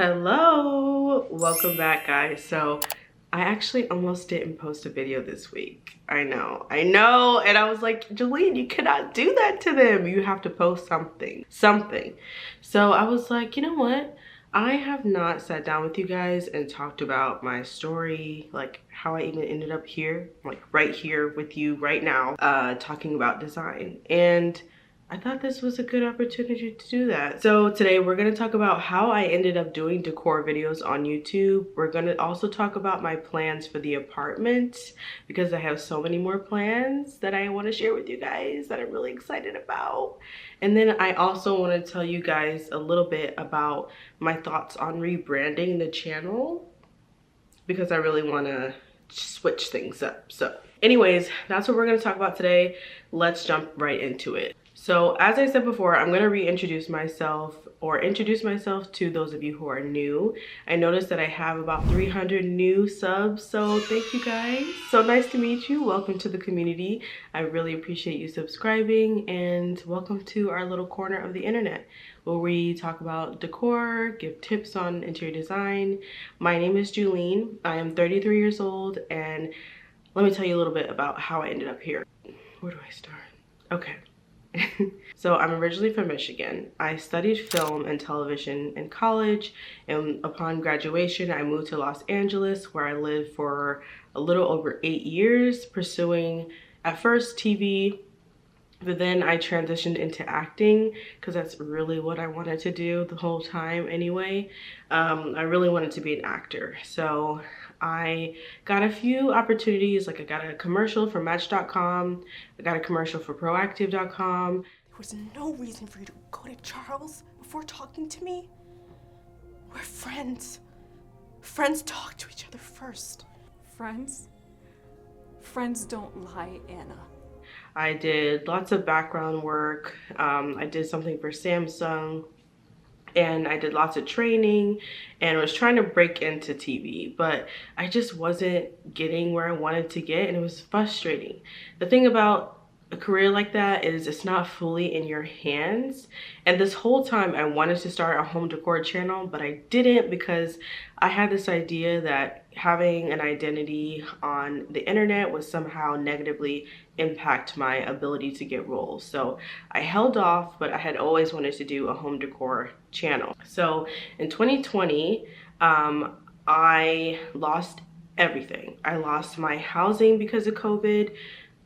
Hello, welcome back guys. So I actually almost didn't post a video this week. I know, and I was like, Jolene, you cannot do that to them. You have to post something. So I was like, you know what? I have not sat down with you guys and talked about my story, like how I even ended up here, like right here with you right now, talking about design. And I thought this was a good opportunity to do that. So today we're gonna talk about how I ended up doing decor videos on YouTube. We're gonna also talk about my plans for the apartment because I have so many more plans that I wanna share with you guys that I'm really excited about. And then I also wanna tell you guys a little bit about my thoughts on rebranding the channel because I really wanna switch things up. So anyways, that's what we're gonna talk about today. Let's jump right into it. So as I said before, I'm gonna reintroduce myself or introduce myself to those of you who are new. I noticed that I have about 300 new subs, so thank you guys. So nice to meet you. Welcome to the community. I really appreciate you subscribing, and welcome to our little corner of the internet where we talk about decor, give tips on interior design. My name is Julene. I am 33 years old, and let me tell you a little bit about how I ended up here. Where do I start? Okay. So I'm originally from Michigan. I studied film and television in college, and upon graduation I moved to Los Angeles, where I lived for a little over 8 years, pursuing at first TV, but then I transitioned into acting because that's really what I wanted to do the whole time anyway. I really wanted to be an actor. So I got a few opportunities, like I got a commercial for Match.com, I got a commercial for Proactive.com. There was no reason for you to go to Charles before talking to me. We're friends. Friends talk to each other first. Friends? Friends don't lie, Anna. I did lots of background work. I did something for Samsung, and I did lots of training and was trying to break into TV, but I just wasn't getting where I wanted to get, and it was frustrating. The thing about a career like that is it's not fully in your hands, and this whole time I wanted to start a home decor channel, but I didn't because I had this idea that having an identity on the internet would somehow negatively impact my ability to get roles. So I held off, but I had always wanted to do a home decor channel. So in 2020, I lost everything. I lost my housing because of COVID.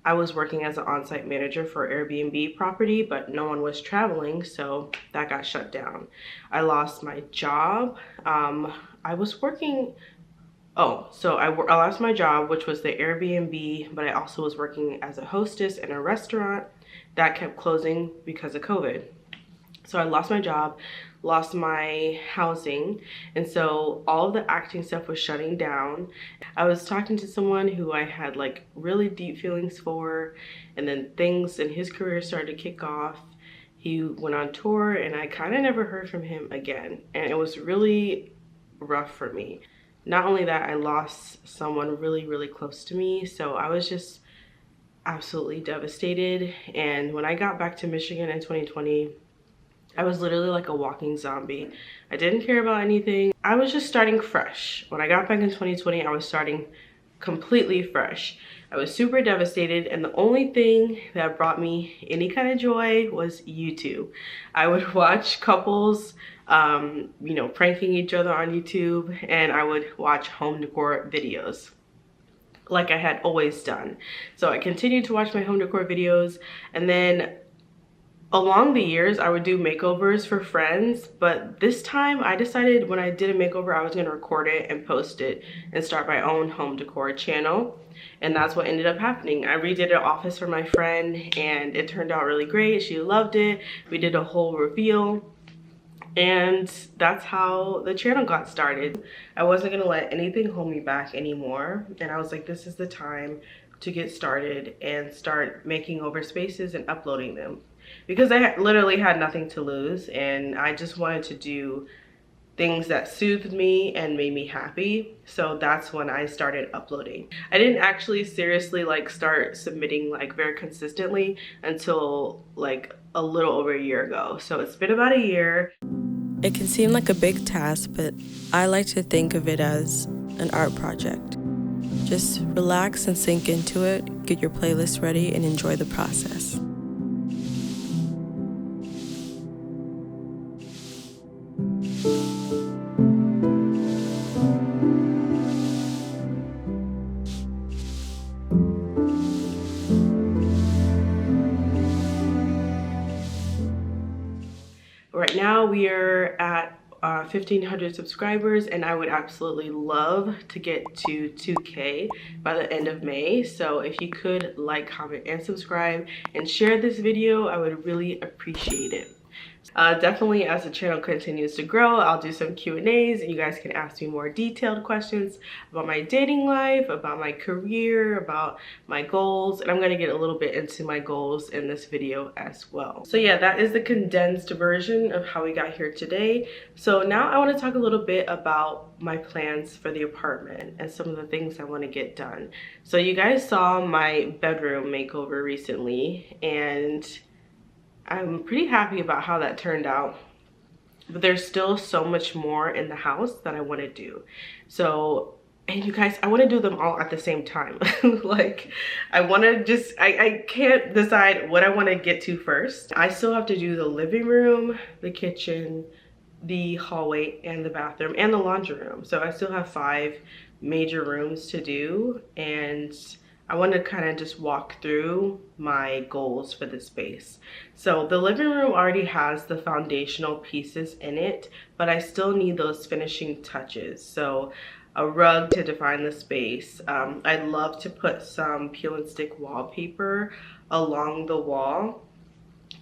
I was working as an on-site manager for Airbnb property, but no one was traveling, so that got shut down. I lost my job. I was working, so I lost my job, which was the Airbnb, but I also was working as a hostess in a restaurant that kept closing because of COVID. So I lost my job, lost my housing, and so all of the acting stuff was shutting down. I was talking to someone who I had like really deep feelings for, and then things in his career started to kick off. He went on tour, and I kind of never heard from him again, and it was really rough for me. Not only that, I lost someone really, really close to me, so I was just absolutely devastated. And when I got back to Michigan in 2020, I was literally like a walking zombie. I didn't care about anything. I was just starting fresh. When I got back in 2020, I was starting completely fresh. I was super devastated, and the only thing that brought me any kind of joy was YouTube. I would watch couples, you know, pranking each other on YouTube, and I would watch home decor videos like I had always done. So I continued to watch my home decor videos, and then along the years, I would do makeovers for friends, but this time I decided when I did a makeover, I was gonna record it and post it and start my own home decor channel. And that's what ended up happening. I redid an office for my friend, and it turned out really great. She loved it. We did a whole reveal, and that's how the channel got started. I wasn't gonna let anything hold me back anymore, and I was like, this is the time to get started and start making over spaces and uploading them, because I literally had nothing to lose, and I just wanted to do things that soothed me and made me happy. So that's when I started uploading. I didn't actually seriously like start submitting like very consistently until like a little over a year ago. So it's been about a year. It can seem like a big task, but I like to think of it as an art project. Just relax and sink into it, get your playlist ready, and enjoy the process. Right now we are at 1,500 subscribers, and I would absolutely love to get to 2K by the end of May. So if you could like, comment, and subscribe and share this video, I would really appreciate it. Definitely, as the channel continues to grow, I'll do some Q&As and you guys can ask me more detailed questions about my dating life, about my career, about my goals, and I'm going to get a little bit into my goals in this video as well. So yeah, that is the condensed version of how we got here today. So now I want to talk a little bit about my plans for the apartment and some of the things I want to get done. So you guys saw my bedroom makeover recently, and I'm pretty happy about how that turned out, but there's still so much more in the house that I want to do. So, and you guys, I want to do them all at the same time. Like, I want to just, I can't decide what I want to get to first. I still have to do the living room, the kitchen, the hallway, and the bathroom, and the laundry room. So I still have 5 major rooms to do, and I want to kind of just walk through my goals for the space. So the living room already has the foundational pieces in it, but I still need those finishing touches. So a rug to define the space. I'd love to put some peel and stick wallpaper along the wall.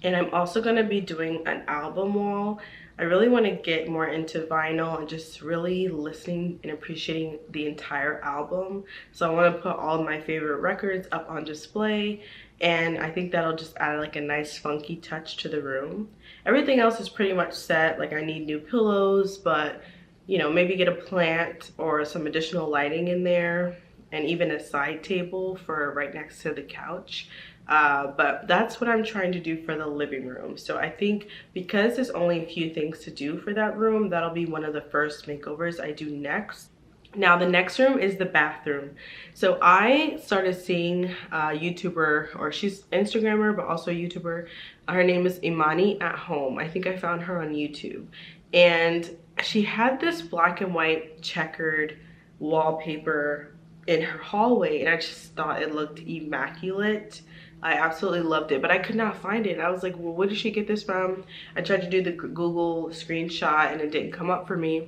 And I'm also going to be doing an album wall. I really want to get more into vinyl and just really listening and appreciating the entire album. So I want to put all of my favorite records up on display, and I think that'll just add like a nice funky touch to the room. Everything else is pretty much set. Like, I need new pillows, but you know, maybe get a plant or some additional lighting in there, and even a side table for right next to the couch. But that's what I'm trying to do for the living room. So I think because there's only a few things to do for that room, that'll be one of the first makeovers I do next. Now the next room is the bathroom. So I started seeing a YouTuber, or she's Instagrammer but also YouTuber. Her name is Imani at Home. I think I found her on YouTube, and she had this black and white checkered wallpaper in her hallway, and I just thought it looked immaculate. I absolutely loved it, but I could not find it. I was like, well, where did she get this from? I tried to do the Google screenshot and it didn't come up for me.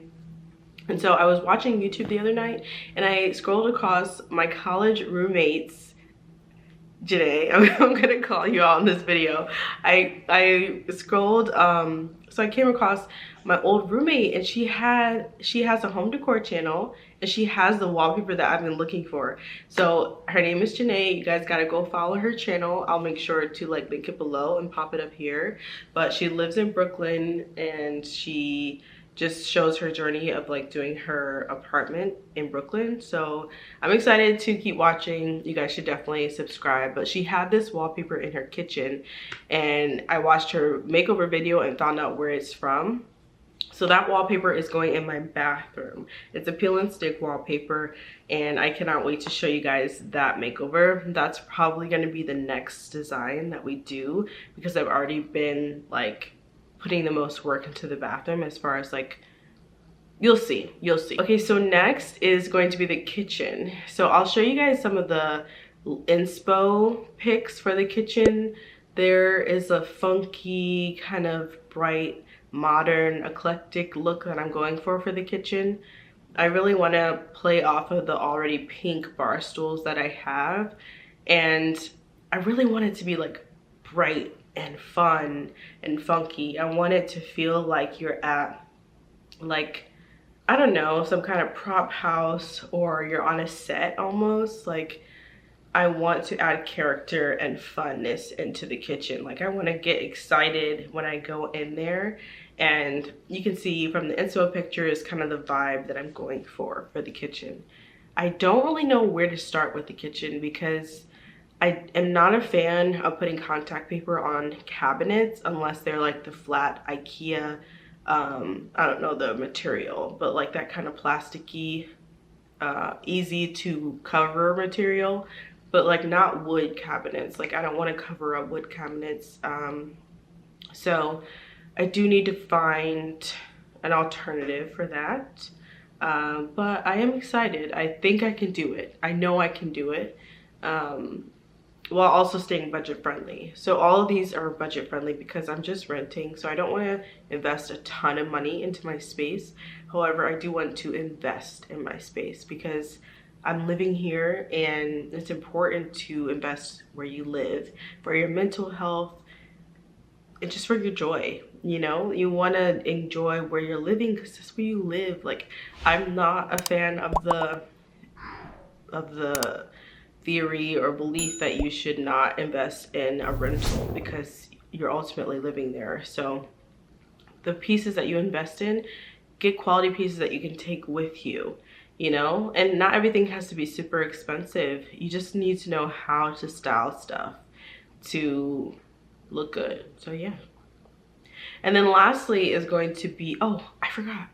And so I was watching YouTube the other night, and I scrolled across my college roommates. Janae, I'm gonna call you out in this video. I scrolled, so I came across my old roommate, and she has a home decor channel, and she has the wallpaper that I've been looking for. So her name is Janae. You guys gotta go follow her channel. I'll make sure to like link it below and pop it up here. But she lives in Brooklyn, and she just shows her journey of like doing her apartment in Brooklyn. So I'm excited to keep watching. You guys should definitely subscribe. But she had this wallpaper in her kitchen, and I watched her makeover video and found out where it's from. So that wallpaper is going in my bathroom. It's a peel and stick wallpaper, and I cannot wait to show you guys that makeover. That's probably going to be the next design that we do, because I've already been like putting the most work into the bathroom, as far as like, you'll see. Okay, so next is going to be the kitchen. So I'll show you guys some of the inspo pics for the kitchen. There is a funky, kind of bright, modern, eclectic look that I'm going for the kitchen. I really want to play off of the already pink bar stools that I have, and I really want it to be like bright and fun and funky. I want it to feel like you're at, like, I don't know, some kind of prop house, or you're on a set almost. Like, I want to add character and funness into the kitchen. Like, I want to get excited when I go in there, and you can see from the inspo pictures kind of the vibe that I'm going for the kitchen. I don't really know where to start with the kitchen, because I am not a fan of putting contact paper on cabinets unless they're like the flat IKEA I don't know the material, but like that kind of plasticky, easy to cover material, but like not wood cabinets. Like I don't want to cover up wood cabinets. So I do need to find an alternative for that. But I am excited. I think I can do it. I know I can do it. While also staying budget friendly. So all of these are budget friendly because I'm just renting, so I don't want to invest a ton of money into my space. However, I do want to invest in my space because I'm living here, and it's important to invest where you live for your mental health and just for your joy. You know, you want to enjoy where you're living because that's where you live. Like, I'm not a fan of the theory or belief that you should not invest in a rental because you're ultimately living there. So the pieces that you invest in, get quality pieces that you can take with you, you know? And not everything has to be super expensive. You just need to know how to style stuff to look good. So yeah. And then lastly is going to be, oh, I forgot.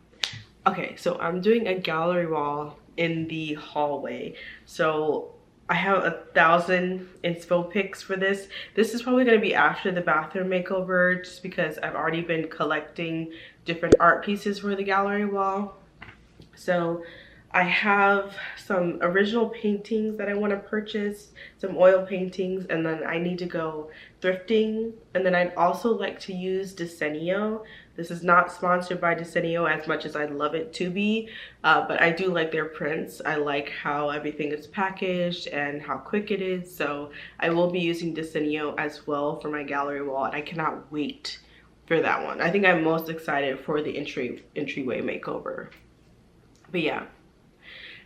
Okay, so I'm doing a gallery wall in the hallway. So I have 1,000 inspo pics for this. This is probably gonna be after the bathroom makeover just because I've already been collecting different art pieces for the gallery wall. So I have some original paintings that I want to purchase, some oil paintings, and then I need to go thrifting. And then I'd also like to use Desenio. This is not sponsored by Desenio as much as I'd love it to be, but I do like their prints. I like how everything is packaged and how quick it is. So I will be using Desenio as well for my gallery wall, and I cannot wait for that one. I think I'm most excited for the entryway makeover. But yeah.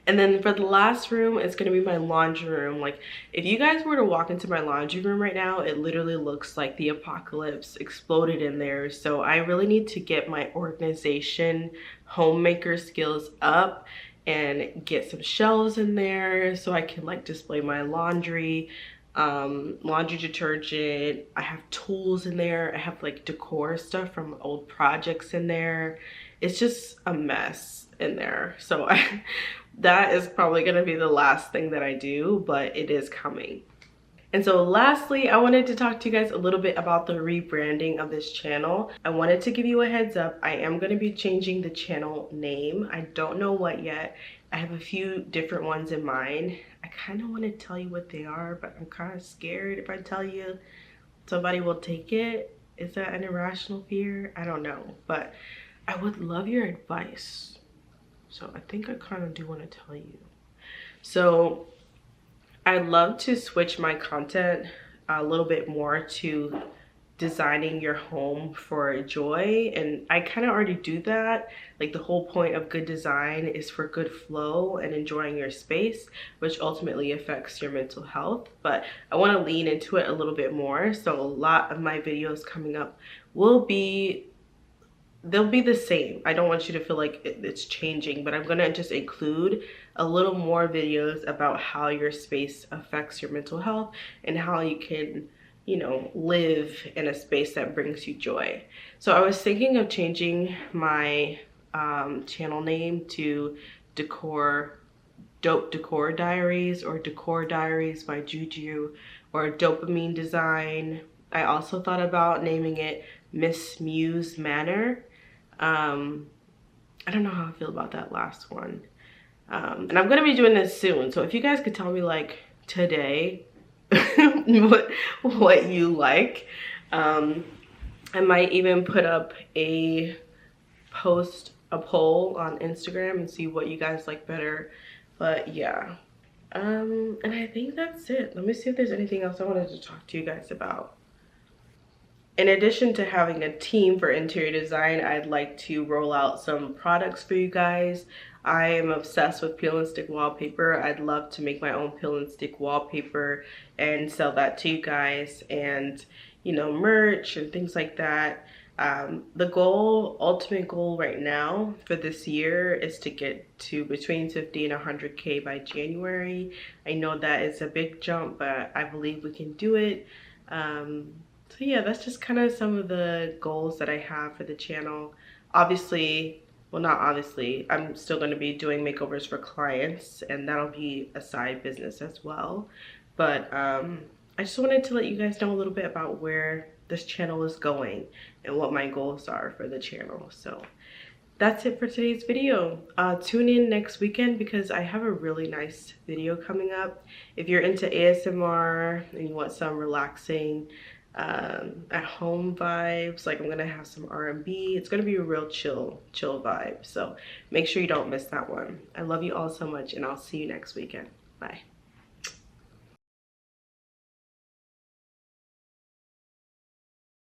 And then for the last room, it's gonna be my laundry room. Like, if you guys were to walk into my laundry room right now, it literally looks like the apocalypse exploded in there. So I really need to get my organization, homemaker skills up and get some shelves in there so I can like display my laundry, laundry detergent. I have tools in there. I have like decor stuff from old projects in there. It's just a mess in there. So that is probably going to be the last thing that I do, but it is coming. And so lastly, I wanted to talk to you guys a little bit about the rebranding of this channel. I wanted to give you a heads up. I am going to be changing the channel name. I don't know what yet. I have a few different ones in mind. I kind of want to tell you what they are, but I'm kind of scared if I tell you somebody will take it. Is that an irrational fear? I don't know, but I would love your advice. So I think I kind of do want to tell you. So I love to switch my content a little bit more to designing your home for joy, and I kind of already do that. Like, the whole point of good design is for good flow and enjoying your space, which ultimately affects your mental health. But I want to lean into it a little bit more. So a lot of my videos coming up will be, they'll be the same. I don't want you to feel like it's changing, but I'm gonna just include a little more videos about how your space affects your mental health and how you can, you know, live in a space that brings you joy. So I was thinking of changing my channel name to Dope Decor Diaries, or Decor Diaries by Juju, or Dopamine Design. I also thought about naming it Miss Muse Manor. I don't know how I feel about that last one. And I'm gonna be doing this soon, so if you guys could tell me like today what you like, I might even put up a poll on Instagram and see what you guys like better. But yeah, and I think that's it. Let me see if there's anything else I wanted to talk to you guys about. In addition to having a team for interior design, I'd like to roll out some products for you guys. I am obsessed with peel and stick wallpaper. I'd love to make my own peel and stick wallpaper and sell that to you guys, and, you know, merch and things like that. The ultimate goal right now for this year is to get to between 50 and 100K by January. I know that is a big jump, but I believe we can do it. So yeah, that's just kind of some of the goals that I have for the channel. Obviously, well, not obviously, I'm still going to be doing makeovers for clients, and that'll be a side business as well. But I just wanted to let you guys know a little bit about where this channel is going and what my goals are for the channel. So that's it for today's video. Tune in next weekend because I have a really nice video coming up. If you're into ASMR and you want some relaxing at home vibes, like I'm gonna have some R&B. It's gonna be a real chill vibe. So make sure you don't miss that one. I love you all so much, and I'll see you next weekend. Bye.